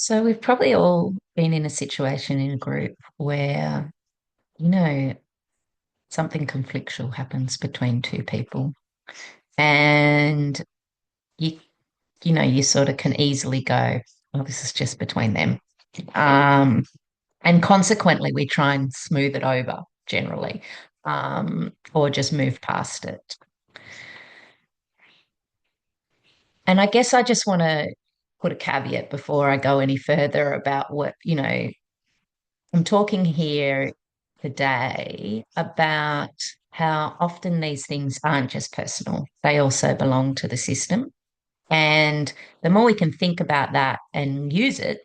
So we've probably all been in a situation in a group where, you know, something conflictual happens between two people and you you sort of can easily go, well, this is just between them. Um, and consequently we try and smooth it over generally, or just move past it. And I guess I just want to put a caveat before I go any further about I'm talking here today about how often these things aren't just personal, they also belong to the system. And the more we can think about that and use it,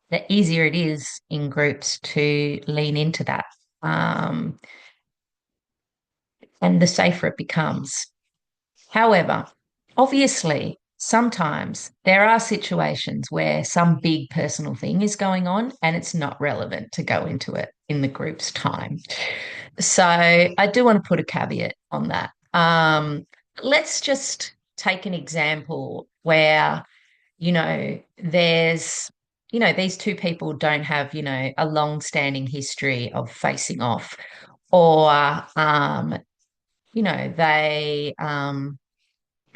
the easier it is in groups to lean into that. Um, and the safer it becomes. However, obviously, sometimes there are situations where some big personal thing is going on and it's not relevant to go into it in the group's time. So I do want to put a caveat on that. Let's just take an example where, there's, these two people don't have, a long-standing history of facing off, or, they,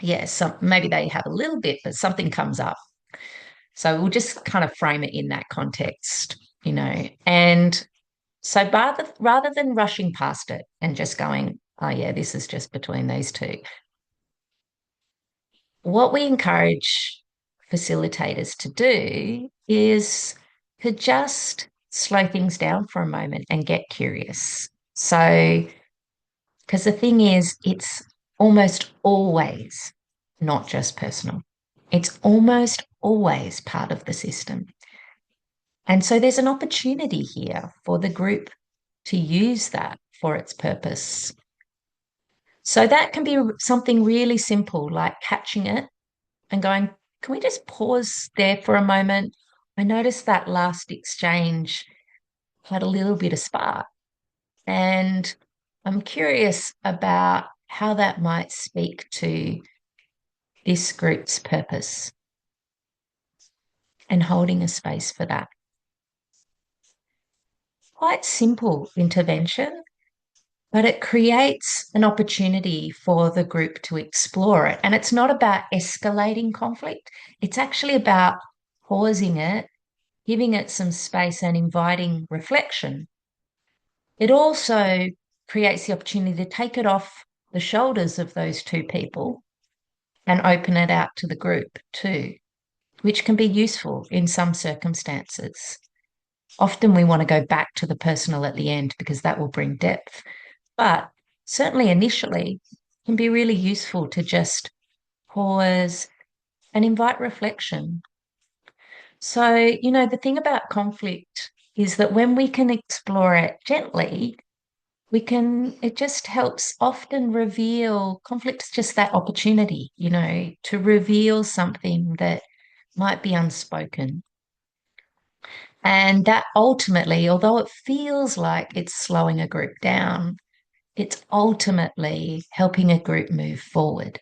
yeah, some maybe they have a little bit, but something comes up. So we'll just kind of frame it in that context, And so rather than rushing past it and just going, oh yeah, this is just between these two, what we encourage facilitators to do is to just slow things down for a moment and get curious. So, because the thing is, it's almost always not just personal. It's almost always part of the system. And so there's an opportunity here for the group to use that for its purpose. So that can be something really simple, like catching it and going, can we just pause there for a moment? I noticed that last exchange had a little bit of spark, and I'm curious about how that might speak to this group's purpose and holding a space for that. Quite simple intervention, but it creates an opportunity for the group to explore it. And it's not about escalating conflict, it's actually about pausing it, giving it some space, and inviting reflection. It also creates the opportunity to take it off the shoulders of those two people and open it out to the group too, which can be useful in some circumstances. Often we want to go back to the personal at the end because that will bring depth. But certainly initially, it can be really useful to just pause and invite reflection. So, the thing about conflict is that when we can explore it gently, it just helps often reveal conflict is just that opportunity, to reveal something that might be unspoken. And that ultimately, although it feels like it's slowing a group down, it's ultimately helping a group move forward.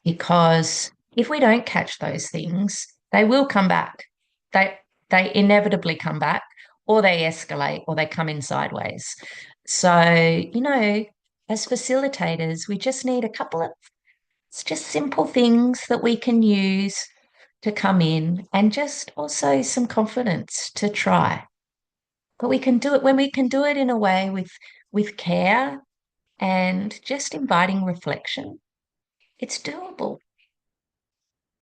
Because if we don't catch those things, they will come back. They they inevitably come back, or they escalate, or they come in sideways. So, as facilitators, we just need a couple of it's just simple things that we can use to come in, and just also some confidence to try. But we can do it when we can do it in a way with care and just inviting reflection. It's doable.